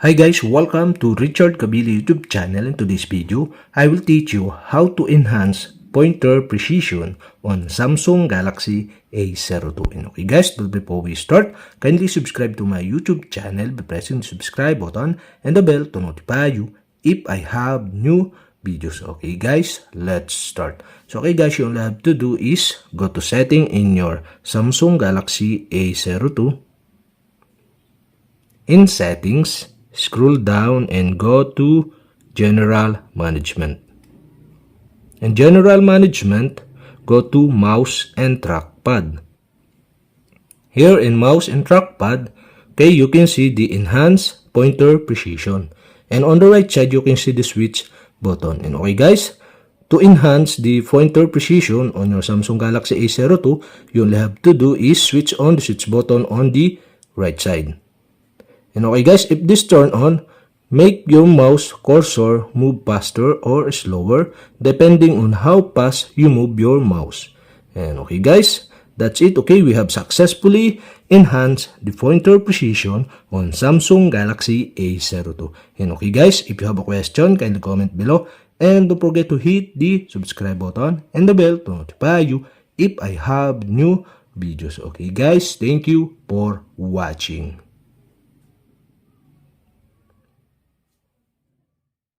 Hi guys, welcome to Richard Kabili YouTube channel. In today's video, I will teach you how to enhance pointer precision on Samsung Galaxy A02. And okay guys, but before we start, kindly subscribe to my YouTube channel by pressing the subscribe button and the bell to notify you if I have new videos. Okay guys, let's start. So okay guys, you all have to do is go to setting in your Samsung Galaxy A02. In settings, scroll down and go to General Management. In General Management, go to Mouse and Trackpad. Here in Mouse and Trackpad, okay, you can see the Enhance Pointer Precision. And on the right side, you can see the switch button. And okay guys, to enhance the pointer precision on your Samsung Galaxy A02, you only have to do is switch on the switch button on the right side. And okay guys, if this turn on, make your mouse cursor move faster or slower depending on how fast you move your mouse. And okay guys, that's it. Okay, we have successfully enhanced the pointer precision on Samsung Galaxy A02. And okay guys, if you have a question, kindly comment below. And don't forget to hit the subscribe button and the bell to notify you if I have new videos. Okay guys, thank you for watching.